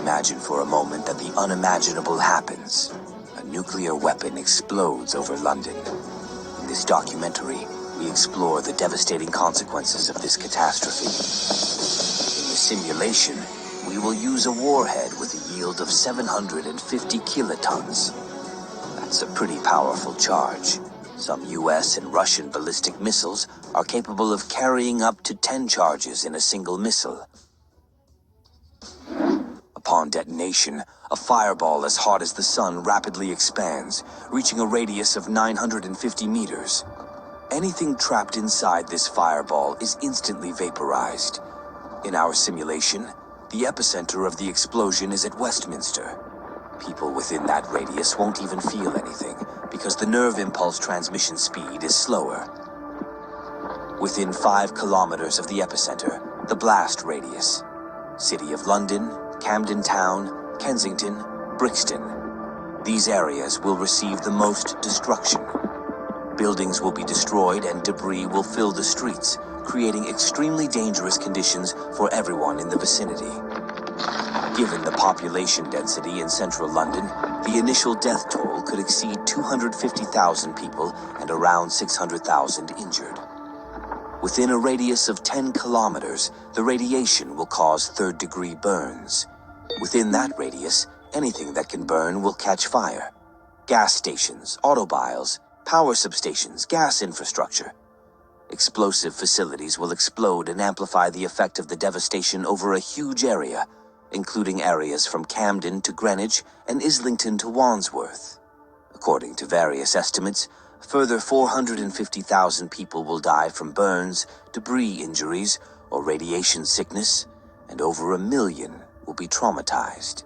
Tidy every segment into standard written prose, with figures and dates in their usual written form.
Imagine for a moment that the unimaginable happens. A nuclear weapon explodes over London. In this documentary, we explore the devastating consequences of this catastrophe. In the simulation, we will use a warhead with a yield of 750 kilotons. That's a pretty powerful charge. Some US and Russian ballistic missiles are capable of carrying up to 10 charges in a single missile. Upon detonation, a fireball as hot as the sun rapidly expands, reaching a radius of 950 meters. Anything trapped inside this fireball is instantly vaporized. In our simulation, the epicenter of the explosion is at Westminster. People within that radius won't even feel anything, because the nerve impulse transmission speed is slower. Within 5 kilometers of the epicenter, the blast radius. City of London, Camden Town, Kensington, Brixton. These areas will receive the most destruction. Buildings will be destroyed and debris will fill the streets, creating extremely dangerous conditions for everyone in the vicinity. Given the population density in central London, the initial death toll could exceed 250,000 people and around 600,000 injured. Within a radius of 10 kilometers, the radiation will cause third-degree burns. Within that radius, anything that can burn will catch fire. Gas stations, automobiles, power substations, gas infrastructure. Explosive facilities will explode and amplify the effect of the devastation over a huge area, including areas from Camden to Greenwich and Islington to Wandsworth. According to various estimates, a further 450,000 people will die from burns, debris injuries, or radiation sickness, and over 1 million will be traumatized.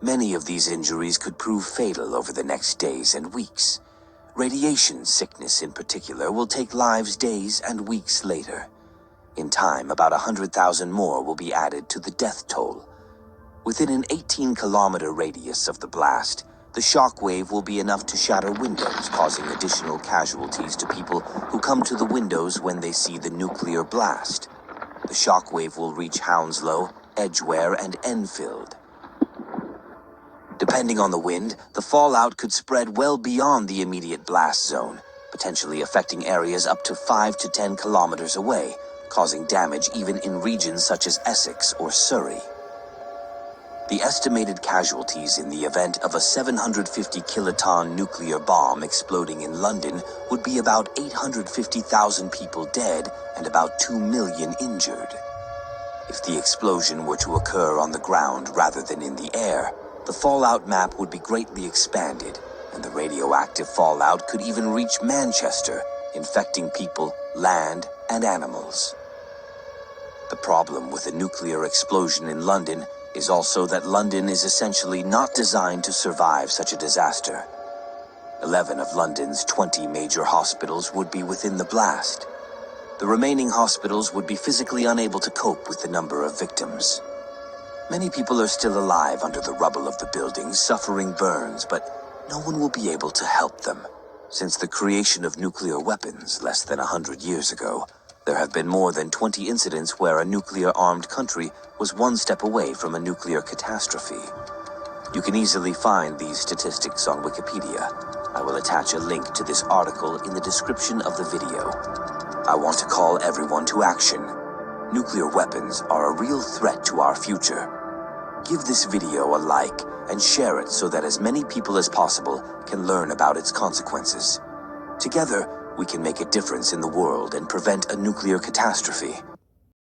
Many of these injuries could prove fatal over the next days and weeks. Radiation sickness in particular will take lives days and weeks later. In time, about 100,000 more will be added to the death toll. Within an 18-kilometer radius of the blast, the shock wave will be enough to shatter windows, causing additional casualties to people who come to the windows when they see the nuclear blast. The shock wave will reach Hounslow, Edgware, and Enfield. Depending on the wind, the fallout could spread well beyond the immediate blast zone, potentially affecting areas up to 5 to 10 kilometers away, causing damage even in regions such as Essex or Surrey. The estimated casualties in the event of a 750 kiloton nuclear bomb exploding in London would be about 850,000 people dead and about 2 million injured. If the explosion were to occur on the ground rather than in the air, the fallout map would be greatly expanded, and the radioactive fallout could even reach Manchester, infecting people, land, and animals. The problem with a nuclear explosion in London is also that London is essentially not designed to survive such a disaster. 11 of London's 20 major hospitals would be within the blast. The remaining hospitals would be physically unable to cope with the number of victims. Many people are still alive under the rubble of the buildings, suffering burns, but no one will be able to help them. Since the creation of nuclear weapons less than 100 years ago, there have been more than 20 incidents where a nuclear-armed country was one step away from a nuclear catastrophe. You can easily find these statistics on Wikipedia. I will attach a link to this article in the description of the video. I want to call everyone to action. Nuclear weapons are a real threat to our future. Give this video a like and share it so that as many people as possible can learn about its consequences. Together, we can make a difference in the world and prevent a nuclear catastrophe.